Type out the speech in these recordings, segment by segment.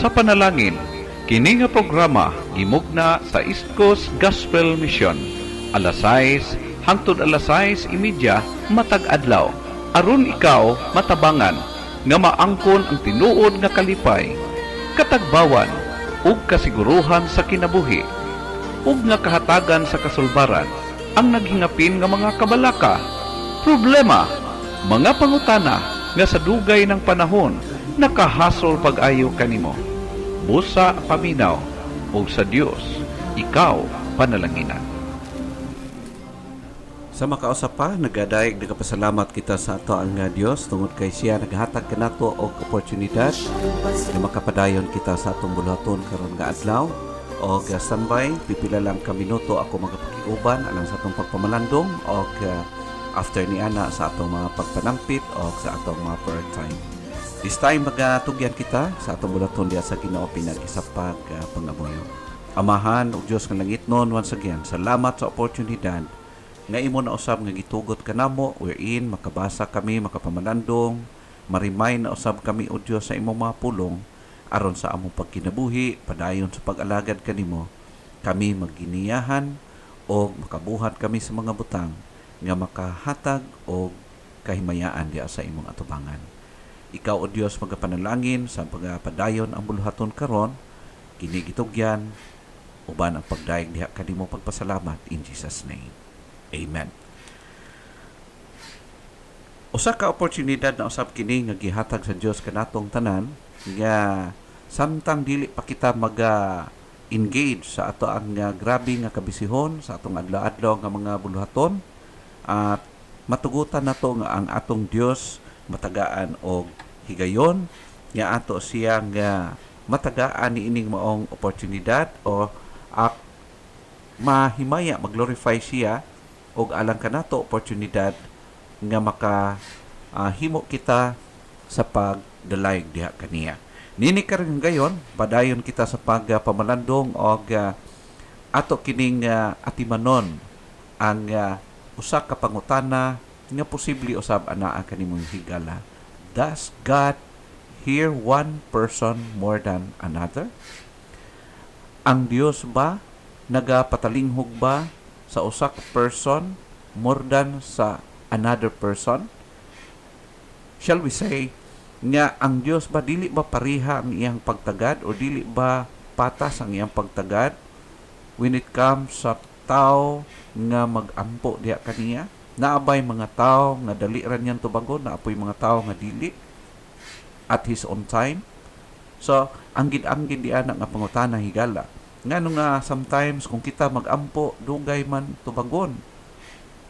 sa panalangin. Kini nga programa gimugna sa East Coast Gospel Mission. Alas 6 hangtod alas 6:30 matag adlaw. Aron ikaw matabangan nga maangkon ang tinuod nga kalipay, katagbawan ug kasiguruhan sa kinabuhi, ug nga kahatagan sa kasulbaran ang naghingapin nga mga kabalaka, problema, mga pangutana nga sa dugay ng panahon nakahasol pag-ayo kanimo. Busa paminaw ug sa Dios ikaw panalanginan. Sa makausap pa, nagadayeg nagapasalamat kita sa ato ang Dios tungod kay siya naghatag kanato og oportunidad na makapadayon kita sa atong bulaton karon nga adlaw. Og standby, pipila lang ka minuto ako magapakiuban alang sa atong pagpamalandong og after ni ana sa atong mga pagpanampit o sa atong mga prayer time. This time magatugyan kita sa atong bulaton diya sa Ginoo pinag-isapag pangamuyo. Amahan ug Dios nga langitnon, once again, salamat sa oportunidad nga imo na usab nga gitugot kanamo wherein makabasa kami, makapamalandong, ma-remind na usab kami o Dios sa imong mga pulong aron sa among pagkinabuhi, padayon sa pag-alagad kanimo. Kami magginiyahan o makabuhat kami sa mga butang nga makahatag o kahimayaan diya sa imong atubangan. Ikaw o Dios magapanalangin sa pagpadayon ang buluhaton karon, kini gitugyan uban ang pagdayeg diha kanimo pagpasalamat in Jesus name. Amen. Usa ka oportunidad na usab kini nga gihatag sa Dios kanatong tanan nga samtang dili pa kita engage sa ato ang grabe nga kabisihon sa atong adlaw-adlaw nga mga buluhaton at matugutan nato nga ang atong Dios matagaan og higayon nga ato siya nga matagaan ni ining maong oportunidad o mahimaya maglorify siya og alang kanato oportunidad nga himo kita sa pagdalayog diha kaniya. Nini karon gayon padayon kita sa pagpamalandong og ato kining atimanon ang usa ka pangutana nga posible usab anaa kanimong higala. Does God hear one person more than another? Ang Dios ba nagapatalinghog ba sa usa ka person more than sa another person? Shall we say nga ang Dios ba dili ba pareha ang iyang pagtagad o dili ba patas ang iyang pagtagad when it comes sa tao nga mag-ampo diha kaniya? Naabay mga tao nga dali ra niyang tubagon, naapoy mga tao nga dili at his own time. So ang gid-anggid di ana nga pangutana higala ngano nga sometimes kung kita mag-ampo dugay man tubagon,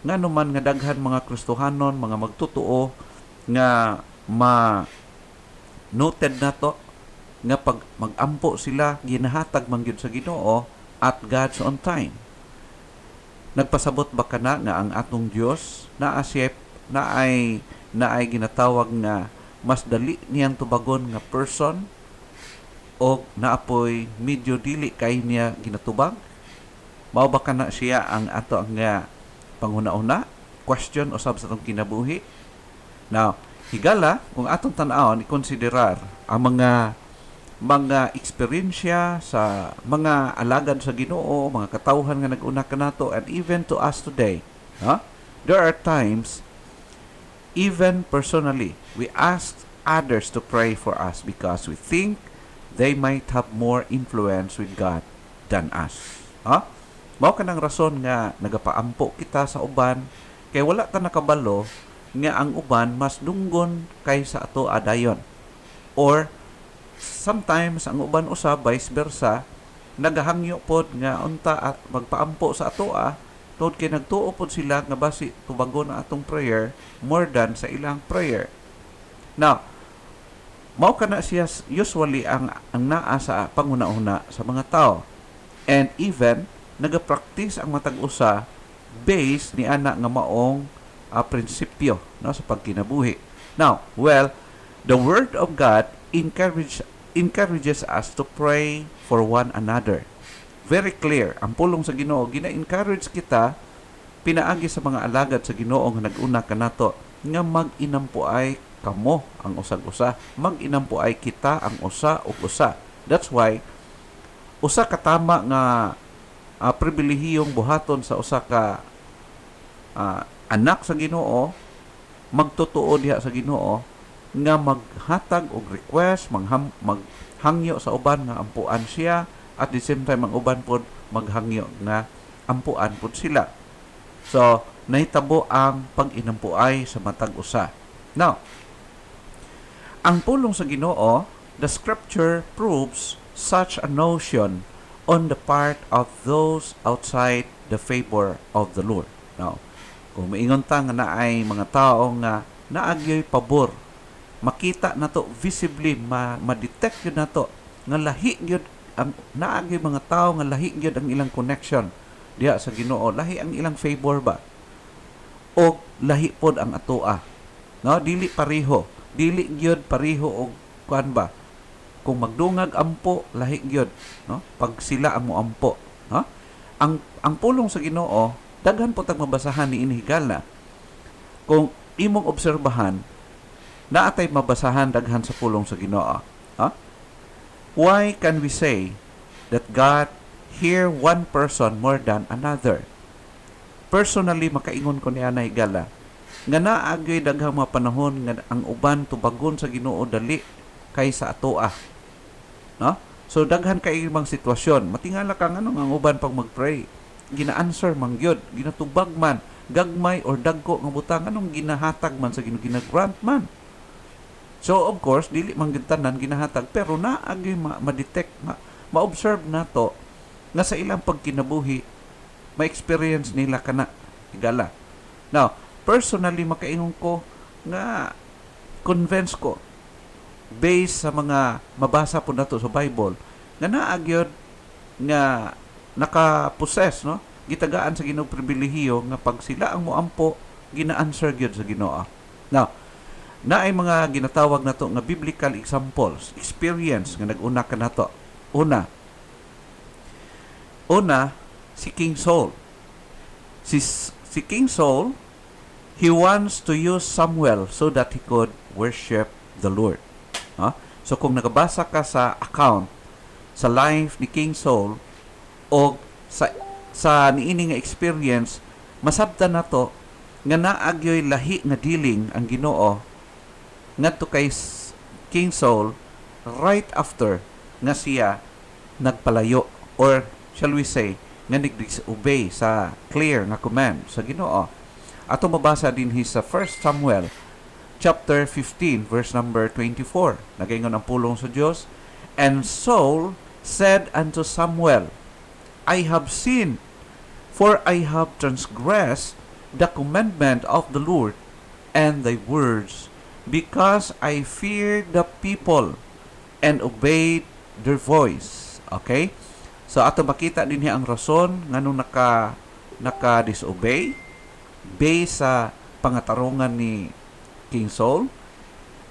ngano man nga daghan mga Kristohanon, mga magtutuo nga noted nato nga pag mag-ampo sila ginahatag man gyud sa Ginoo at God's on time. Nagpasabot ba kana nga ang atong Dios naay ginatawag nga mas dali niyang tubagon nga person o naapoy medyo dili kay niya ginatubag? Mao ba kana siya ang ato nga panghuna-una? Question usab sa atong kinabuhi. Now, higala kung atong tan-awon ikonsiderar ang mga eksperyensya sa mga alagad sa Ginoo, mga katawhan nga nag-una kanato, and even to us today. There are times, even personally, we ask others to pray for us because we think they might have more influence with God than us. Mao kanang rason nga nagapaampo kita sa uban kay wala ta nakabalo nga ang uban mas dunggon kaysa ato adayon. Or sometimes ang uban usab vice versa nagahangyo pod nga unta at magpaampo sa atoa tungod kay nagtuo pod sila nga basi tubagon ang atong prayer more than sa ilang prayer. Now, mao kana siya usually ang naa sa panguna-una sa mga tao. And even nagapractice ang matag usa based ni ana nga maong prinsipyo sa pagkinabuhi. Now, the Word of God encourages us to pray for one another. Very clear. Ang pulong sa Ginoo, gina-encourage kita pinaagi sa mga alagad sa Ginoo nga nag-una kanato nga mag-inampuay kamo ang usag-usa, mag-inampuay kita ang usa ug usa. That's why usa ka tama nga pribilehiyong buhaton sa usa ka anak sa Ginoo, magtotoo diha sa Ginoo nga maghatag og request, maghangyo sa uban nga ampuan siya, at the same time ang uban pod maghangyo nga ampuan pod sila. So nahitabo ang pag-inampuay sa matag usa. Now, ang pulong sa Ginoo, the scripture proves such a notion on the part of those outside the favor of the Lord. Now, kung maingon ta nga naay mga tao nga naagyoy pabor, makita nato visibly, ma-detect yun nato nga lahi gyud ang naagyoy mga tao nga lahi gyud ang ilang connection diha sa Ginoo, lahi ang ilang favor ba, o lahi pod ang atoa, no? Dili pareho, dili gyud pareho og kuan ba, kung magdungag ampo lahi gyud, no? Pag sila ang moampo, no? Ang pulong sa Ginoo, daghan po tag mabasahan ni inhigala. Kung imong obserbahan, naatay mabasahan daghan sa pulong sa Ginoo. Why can we say that God hear one person more than another? Personally, makaingon ko niya na higala, nga naagay daghang mga panahon nga ang uban tubagon sa Ginoo dali kaysa atoa. No? So daghan kay ibang sitwasyon. Matingala ka nga ang uban pag mag-pray, gina-answer man gyud, ginatubag man, gagmay or dagko nga butang, anong ginahatag man sa Ginoo, gina-grant man. So of course dili man gyud tanan ginahatag, pero naagi ma-detect, ma-observe nato nga sa ilang pagkinabuhi ma-experience nila kana higala. Now, personally makaingon ko nga convinced ko based sa mga mabasa po nato sa Bible nga naagyod nga naka-possess, no? Gitagaan sa Ginoo pribilehiyo nga pag sila ang moampo, gina-answer gyud sa Ginoo. Now, naay mga ginatawag nato nga biblical examples, experience nga nag-una ka nato. Una, si King Saul. Si King Saul, he wants to use Samuel so that he could worship the Lord. So kung nakabasa ka sa account sa life ni King Saul o sa niini nga experience, masabtan nato nga naagyoy lahi nga dealing ang Ginoo ngadto kay King Saul right after nga siya nagpalayo, or shall we say nga nag-disobey sa clear nga command sa Ginoo. Ato mabasa din sa 1 Samuel chapter 15 verse number 24. Nagaingon ang pulong sa Dios, and Saul said unto Samuel, I have sinned, for I have transgressed the commandment of the Lord and thy words, because I feared the people and obeyed their voice. Okay? So ato makita din ang rason nganong naka-disobey based sa pangatarungan ni King Saul.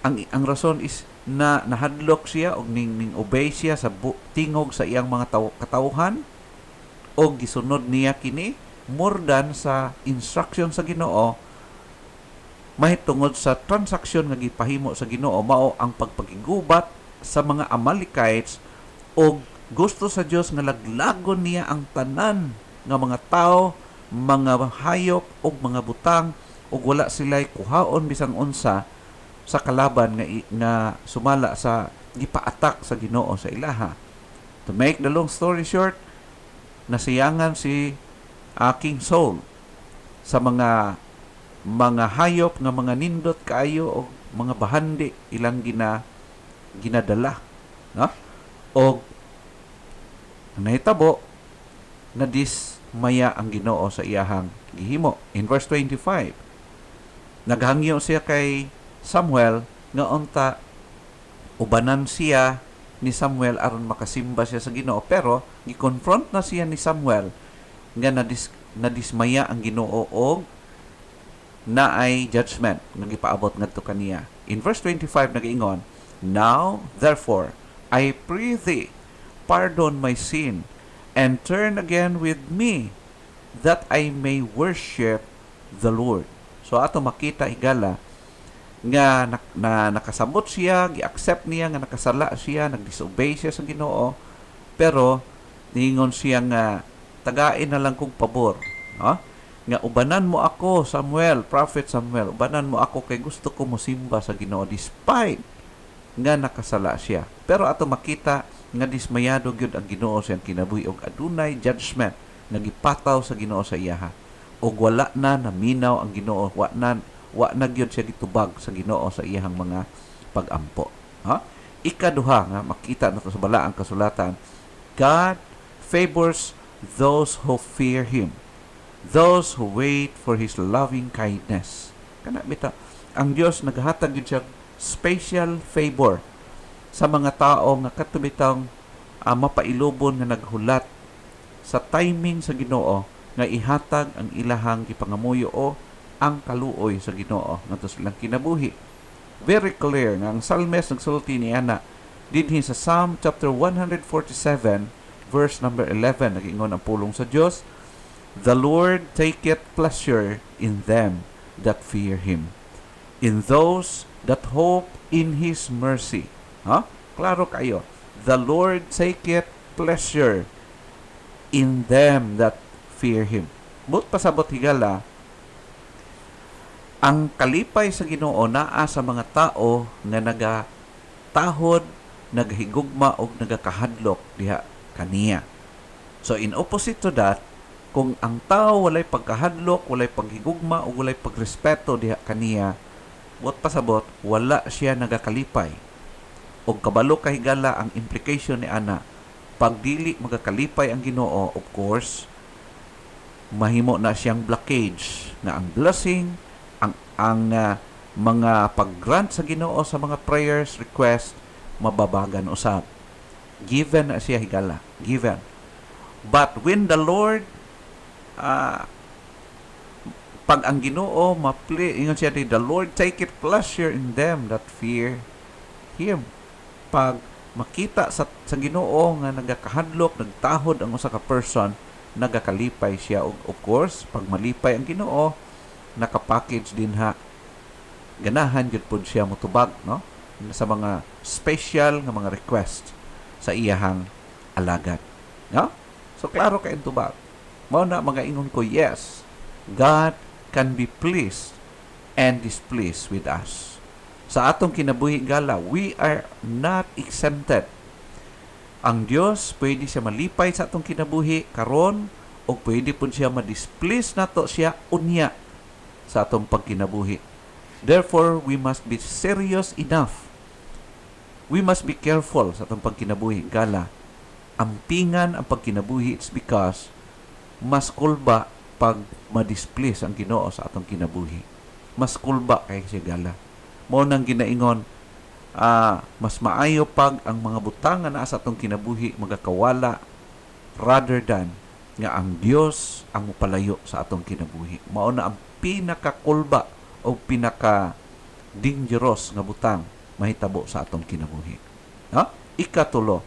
Ang rason is na nahadlok siya og ning obey siya sa tingog sa iyang mga katawhan, o gisunod niya kini more than sa instruction sa Ginoo, mahitungod sa transaksyon nga gipahimo sa Ginoo, mao ang pagpakigubat sa mga Amalekites, o gusto sa Dios nga laglagon niya ang tanan nga mga tao, mga hayop ug mga butang, ug wala sila'y kuhaon bisang unsa sa kalaban nga sumala sa gipaatak sa Ginoo sa ilaha. To make the long story short, nasiyangan si King Saul sa mga hayop nga mga nindot kaayo o mga bahandi ilang ginadala, no? O nahitabo na dismaya ang Ginoo sa iyahang gihimo. In verse 25, naghangyo siya kay Samuel nga unta ubanan siya ni Samuel aron makasimba siya sa Ginoo, pero gi-confront na siya ni Samuel nga nadismaya ang Ginoo og naay judgment nga gipaabot ngadto kaniya. In verse 25 nagaingon, now therefore I pray thee, pardon my sin and turn again with me, that I may worship the Lord. So ato makita higala nga nakasabot siya, gi-accept niya nga nakasala siya, nag-disobey siya sa Ginoo, pero ningon siya nga tagain na lang kong pabor, no? Nga ubanan mo ako, Samuel, Prophet Samuel, ubanan mo ako kay gusto ko mosimba sa Ginoo despite nga nakasala siya. Pero ato makita nga dismayado gyud ang Ginoo sa kinabuhi og adunay judgment nga gipataw sa Ginoo sa iyaha. Og wala na naminaw ang Ginoo, wa na gyud siya gitubag sa Ginoo sa iyahang mga pag-ampo. Ha? Ikaduha nga makita nato sa balaang kasulatan, God favors those who fear Him, those who wait for His loving kindness. Kana bita, ang Dios naghatag gyud siya special favor sa mga tao nga katubitang mapailubon nga naghulat sa timing sa Ginoo nga ihatag ang ilahang gipangamuyo o ang kaluoy sa Ginoo ngadto silang kinabuhi. Very clear nga ang Psalmist nagsulti niya na dinhi sa Psalm chapter 147 verse number 11 nagingon ang pulong sa Dios, "The Lord taketh pleasure in them that fear Him, in those that hope in His mercy." Ha? Klaro kayo. The Lord taketh pleasure in them that fear Him. But pasabot higala, ang kalipay sa Ginoo naa sa mga tao nga nagatahod, naghigugma o nagakahadlok diha kaniya. So in opposite to that, kung ang tao walay pagkahadlok, walay paghigugma o walay pagrespeto diha kaniya, but pasabot wala siya nagakalipay. Og kabalo kahigala ang implication ni ana, pag dili magakalipay ang Ginoo, of course mahimo na siyang blockage na ang blessing, ang mga pag-grant sa Ginoo sa mga prayers, request, mababagan usab. Given na siya higala. Given. But when the Lord, pag ang Ginoo, ingon siya, the Lord taketh pleasure in them that fear Him. Pag makita sa Ginoo nga nagakahadlok, nagtahod ang usa ka person, nagakalipay siya. Of course, pag malipay ang Ginoo, naka-package din ganahan jud pud siya motubag, no? Sa mga special nga mga request sa iyahang alagad, no? So klaro kay tubag. Mao na mga ingon ko, yes, God can be pleased and displeased with us. Sa atong kinabuhi gala, we are not exempted. Ang Dios pwede siya malipay sa atong kinabuhi karon o pwede pud siya ma-displease nato siya unya sa atong pagkinabuhi. Therefore, we must be serious enough. We must be careful sa atong pagkinabuhi. Gala, ampingan ang pagkinabuhi, it's because mas kulba pag ma-displease ang Ginoo sa atong kinabuhi. Mas kulba kay siya gala. Mao nang ginaingon, mas maayo pag ang mga butang nga naa sa atong kinabuhi magakawala rather than nga ang Dios ang mupalayo sa atong kinabuhi. Mao na ang pinakakulba o pinaka-dangerous nga butang mahitabo sa atong kinabuhi. Ha? Ikatulo,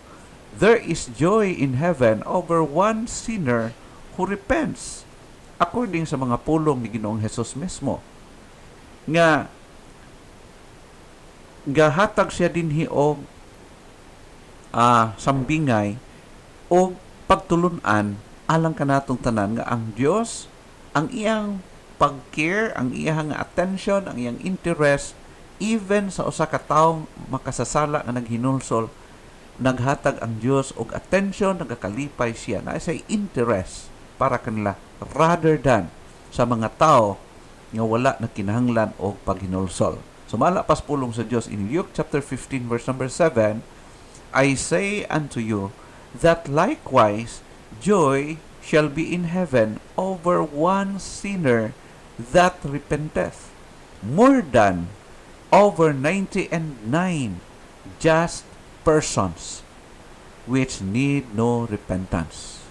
there is joy in heaven over one sinner who repents. According sa mga pulong ni Ginoong Hesus mismo, nga gahatag siya dinhi og sambingay o pagtulunan alang kanatong tanan nga ang Dios ang iyang pag-care, ang iyang attention, ang iyang interest, even sa usa ka tawong makasasala nga naghinulsol, naghatag ang Dios og attention, nagakalipay siya na sa interest para kanila rather than sa mga tao nga wala na kinahanglan og paghinulsol. So malapas pulong sa Dios in Luke chapter 15 verse number 7, I say unto you that likewise joy shall be in heaven over one sinner that repenteth, more than over 99 just persons which need no repentance.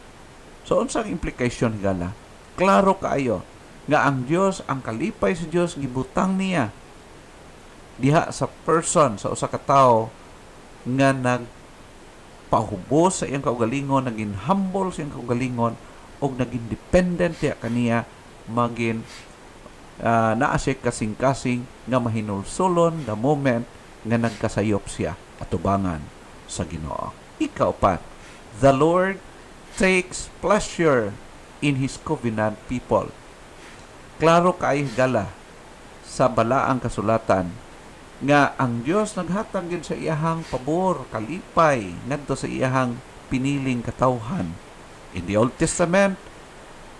So unsang implication higala? Klaro kaayo nga ang Dios, ang kalipay sa Dios gibutang niya diha sa person, sa usa ka tawo nga nagpahubos sa iyang kaugalingon, naging humble sa iyang kaugalingon og naging dependent diha kaniya, maging naa siya kasing-kasing nga mahinulsulon the moment nga nagkasayop siya atubangan sa Ginoo. Ikaupat, the Lord takes pleasure in His covenant people. Klaro kay gala sa balaang kasulatan nga ang Dios naghatag gyud sa iyahang pabor, kalipay ngadto sa iyahang piniling katawhan. In the Old Testament,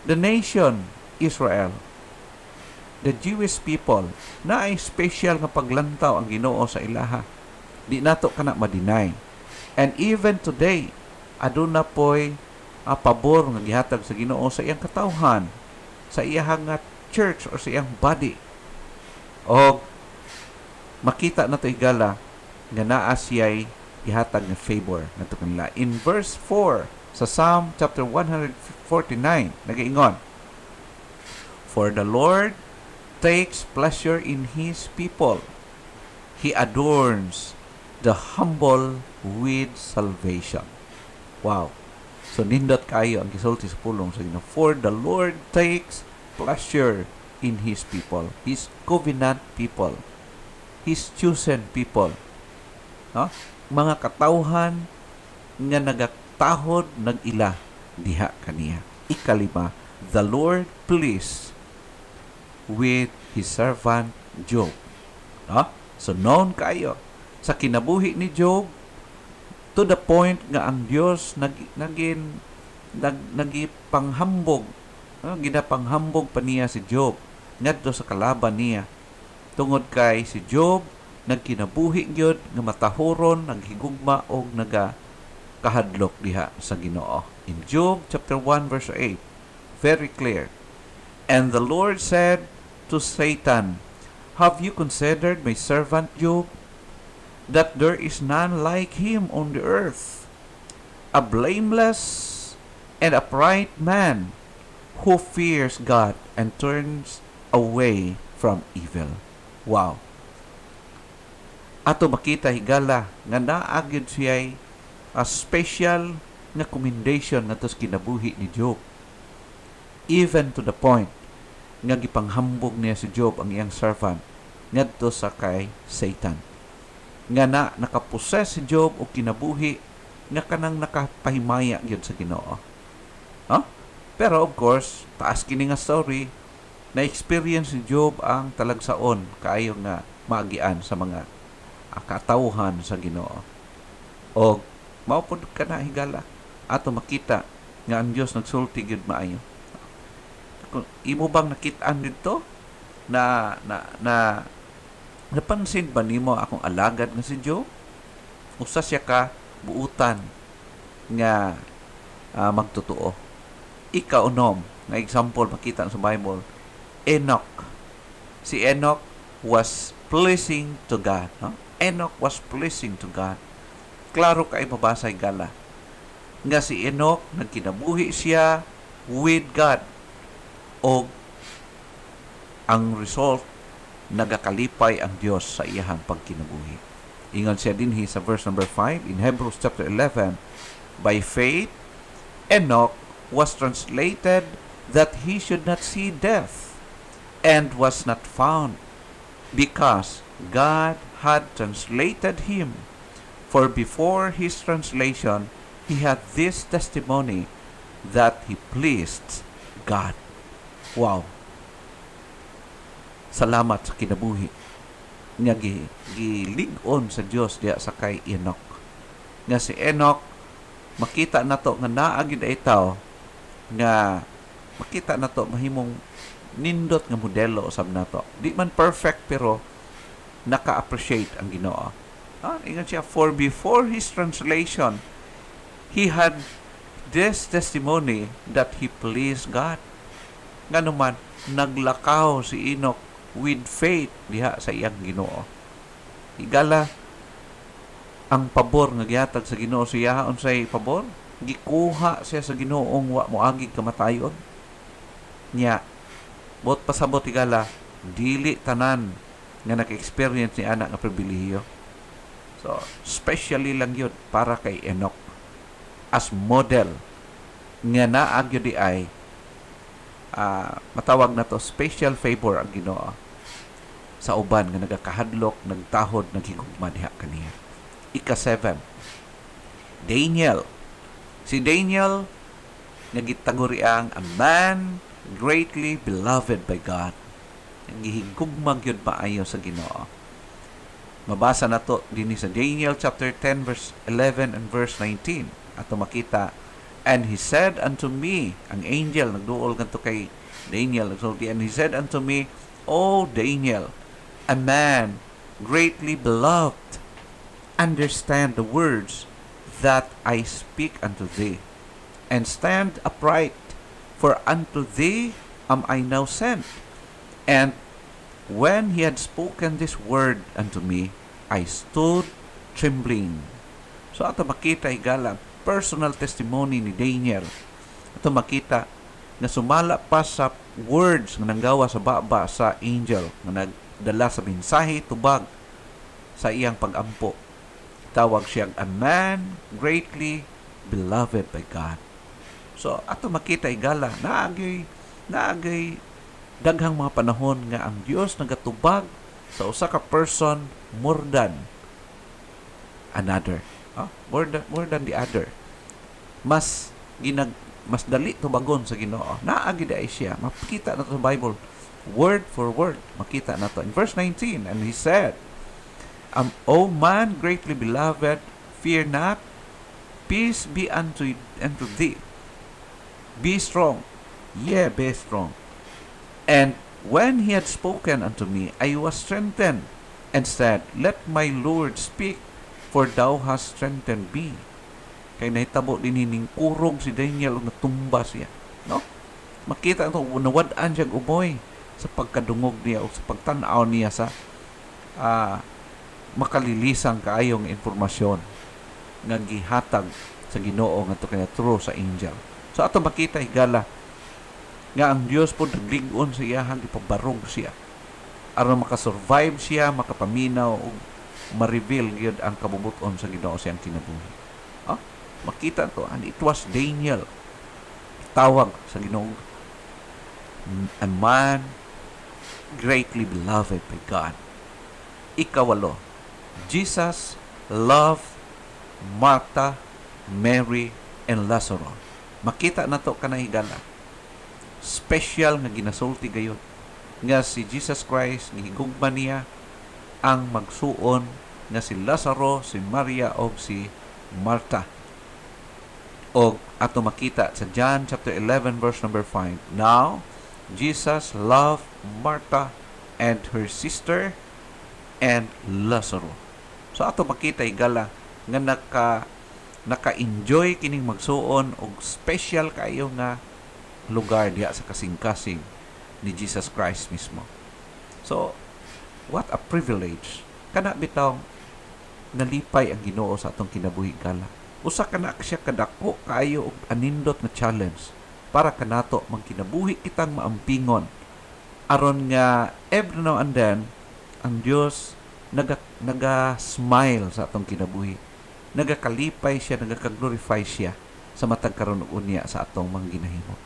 the nation Israel, the Jewish people, na ay special nga paglantaw ang Ginoo sa ilaha. Di nato kana ma-deny. And even today, aduna poy pabor nga gihatag sa Ginoo sa iyang katawhan, sa iyang church or sa iyang body. O makita na to igala nga naa siya'y gihatag nga favor nato kanila. In verse 4 sa Psalm chapter 149 nagaingon, for the Lord takes pleasure in His people. He adorns the humble with salvation. Wow. So nindot kayo ang gisulti sa pulong sa Ginoo. For the Lord takes pleasure in His people, His covenant people, His chosen people. No? Mga katawhan nga nagatahod nag-ila diha kaniya. Ikalima, the Lord pleased with His servant Job. No? So noon kayo sa kinabuhi ni Job, to the point nga ang Dios nagipanghambog, ginapanghambog pa niya si Job ngadto sa kalaban niya. Tungod kay si Job nagkinabuhi gyud nga matahuron, naghigugma og nagakahadlok diha sa Ginoo. In Job chapter 1 verse 8, very clear. And the Lord said to Satan, have you considered my servant Job, that there is none like him on the earth, a blameless and upright man who fears God and turns away from evil. Wow. Ato makita higala nga naagid siya a special nga commendation nga tos kinabuhi ni Job. Even to the point nga gipanghambog niya si Job ang iyang servant ngadto sa kay Satan. Nga nakaposes si Job og kinabuhi nga kanang nakapahimaya gyud sa Ginoo. Huh? Pero of course, taas kini nga story, na-experience ni Job ang talagsaon kaayo nga maagian sa mga katawhan sa Ginoo. O maupod ka na higala ato makita nga ang Dios nagsulti gyud maayo. Kung imo bang nakit-an dito napansin ba nimo akong alagad nga si Job? Usa siya ka buutan nga magtotoo. Ikaunom nga example makita sa Bible, Enoch. Si Enoch was pleasing to God. No? Enoch was pleasing to God. Klaro kay mabasa gala. Nga si Enoch, nagkinabuhi siya with God. O ang result, nagakalipay ang Diyos sa iyahang pagkinabuhi. Ingon siya dinhi sa verse number 5 in Hebrews chapter 11, by faith, Enoch was translated that he should not see death, and was not found, because God had translated him. For before his translation, he had this testimony that he pleased God. Wow! Salamat sa kinabuhi nga gilig-on sa Dios diha sa kay Enoch. Nga si Enoch, makita nato nga naa gyud ay tao nga makita nato mahimong nindot nga modelo usab nato. Di man perfect pero naka-appreciate ang Ginoo. Ingon siya, for before his translation, he had this testimony that he pleased God. Nga naman, naglakaw si Enoch with faith diha sa iyang Ginoo. Higala ang pabor nga gihatag sa Ginoo siya, unsay pabor? Gikuha siya sa Ginoong wa moagig kamatayon. Nya bot pasabot higala, dili tanan nga naka-experience ni anak nga pribilehiyo. So, especially lang yun para kay Enoch as model nga naag yun di ay matawag na to special favor ang Ginoo sa uban nga nagakahadlok, nagtahod, naghigugma diha kaniya. Ika-7, Daniel. Si Daniel nagitaguri ang a man greatly beloved by God. Nagihigugma gyud maayo sa Ginoo. Mabasa na to din sa Daniel chapter 10 verse 11 and verse 19. Ato makita, and he said unto me, ang angel nagduol kanto kay Daniel, and he said unto me, O Daniel, a man greatly beloved, understand the words that I speak unto thee, and stand upright, for unto thee am I now sent. And when he had spoken this word unto me, I stood trembling. So ato makita higala personal testimony ni Daniel. Ato makita na sumala pa sa words nga nanggawa sa baba sa angel nga nagdala sa mensahe tubag sa iyang pagampo. Tawag siyang a man greatly beloved by God. So ato makita higala naagay daghang mga panahon nga ang Dios nagatubag sa usa ka person more than another. More than the other. Mas dali tubagon sa Ginoo. Naagi ay siya. Makita na to sa Bible. Word for word. Makita na to. In verse 19, and he said, O man greatly beloved, fear not, peace be unto thee. Be strong. Yeah, be strong. And when he had spoken unto me, I was strengthened, and said, Let my Lord speak, for thou hast strengthened me. Kay nahitabo din hining kurog si Daniel o natumba siya. No? Makita ito, nawad-an siya umoy sa pagkadungog niya o sa pagtanaw niya sa makalilisang kaayong informasyon nga gihatag sa Ginoo nga to kaya true sa angel. So ato makita higala nga ang Dios po naglingon sa iyahang ipabarog siya aron makasurvive siya, makapaminaw o ma-reveal gyud ang kabubuton sa Ginoo siyang kinabuhi. Makita to, and it was Daniel tawag sa Ginoo a man greatly beloved by God. Ika-8, Jesus loved Martha, Mary, and Lazarus. Makita na to kanahigala special nga ginasulti gayon nga si Jesus Christ gihigugma niya ang magsuon nga si Lazaro, si Maria o si Martha. O ato makita sa John chapter 11 verse number 5. Now Jesus loved Martha and her sister and Lazaro. So ato makita igala nga naka-enjoy kining magsuon og special kayo nga lugar diha sa kasing-kasing ni Jesus Christ mismo. So, what a privilege. Kana bitaw nalipay ang Ginoo sa atong kinabuhi gala. Usa kana siya kadako kaayo og anindot na challenge para kanato magkinabuhi kitang maampingon aron nga every now and then ang Dios naga-smile sa atong kinabuhi. Nagakalipay siya, nagaka-glorify siya sa matag karon unya sa atong mga ginahimo.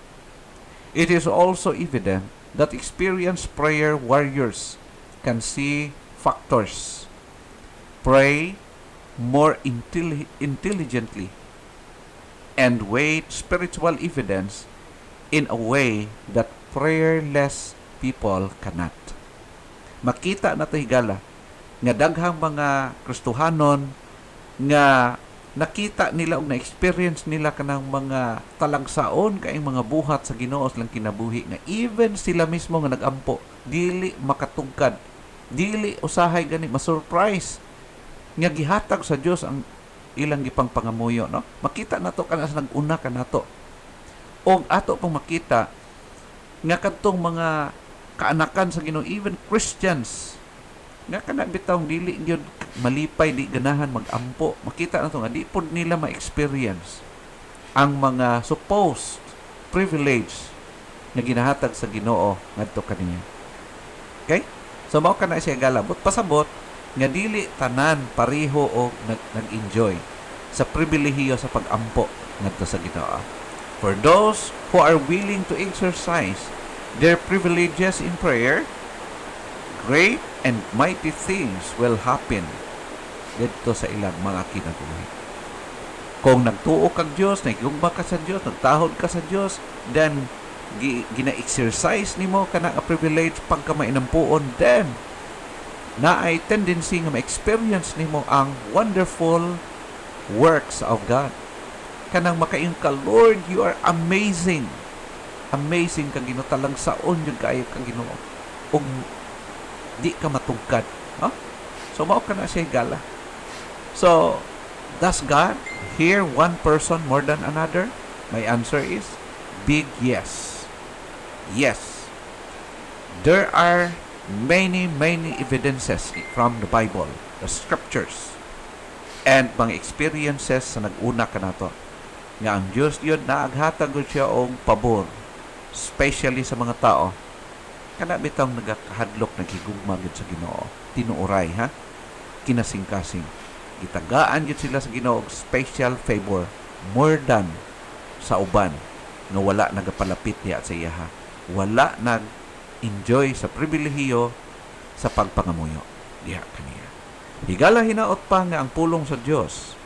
It is also evident that experienced prayer warriors can see factors, pray more intelligently, and weigh spiritual evidence in a way that prayerless people cannot. Makita na ito higala nga daghang mga Kristohanon nga nakita nila o na-experience nila kanang mga talagsaon kaing mga buhat sa Ginoo silang kinabuhi nga even sila mismo nga nagampo dili makatugkad, dili usahay gani ma-surprise nga gihatag sa Dios ang ilang gipang pangamuyo, no? Makita nato kana sa nag-una kanato. Og ato pang makita nga kadtong mga kaanakan sa Ginoo, even Christians nga kana bitaw dili gyud malipay, di ganahan magampo. Makita na to nga di pod nila ma-experience ang mga supposed privilege na ginahatag sa Ginoo ngadto kaniya. Okay? So mao kana siya galabot pasabot nga dili tanan pareho o nag-enjoy sa pribilehiyo sa pag-ampo ngadto sa Ginoo. For those who are willing to exercise their privileges in prayer, great and mighty things will happen dito sa ilang mga kinabuhi. Kung nagtuo kang Diyos, nagigugma ka sa Diyos, nagtahod ka sa Diyos, then gina-exercise nimo ka na privilege pagka mainampuon, then na ay tendency nga ma-experience nimo ang wonderful works of God. Kanang makaing ka, Lord, you are amazing. Amazing kang Ginoo, talang saon yung kayo kang Ginoo. Ug di ka matugkad. Huh? So mao ka na siya higala. So, does God hear one person more than another? My answer is big yes. Yes. There are many evidences from the Bible, the scriptures, and mga experiences sa nag-una ka nato nga ang Diyos yun naaghatag gud siya og pabor, especially sa mga tao kana bitang nagakahadlok naghigugma gid sa Ginoo, tinuoray ha, kinasing-kasing gitagaan gid sila sa Ginoo og special favor more than sa uban nga wala nagapalapit diha sa iya ha, wala nag-enjoy sa pribilehiyo sa pagpangamuyo diha kaniya. Higala hinaot pa nga ang pulong sa Dios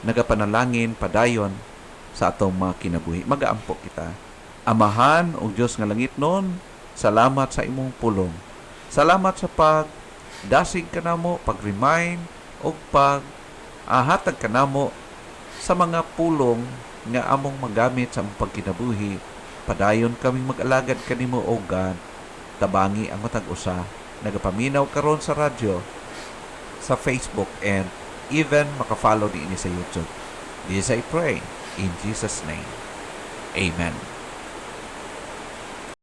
nagapanalangin padayon sa atong mga kinabuhi. Magaampo kita. Amahan o Diyos nga langit noon, salamat sa imong pulong. Salamat sa pagdasig kanamo, pag-remind o pag-ahatag kanamo sa mga pulong nga among magamit sa among pagkinabuhi. Padayon kami mag-alagad kanimo o God. Tabangi ang matag usa. Nagapaminaw karon sa radyo, sa Facebook, and even makafollow din sa YouTube. This I pray in Jesus' name. Amen.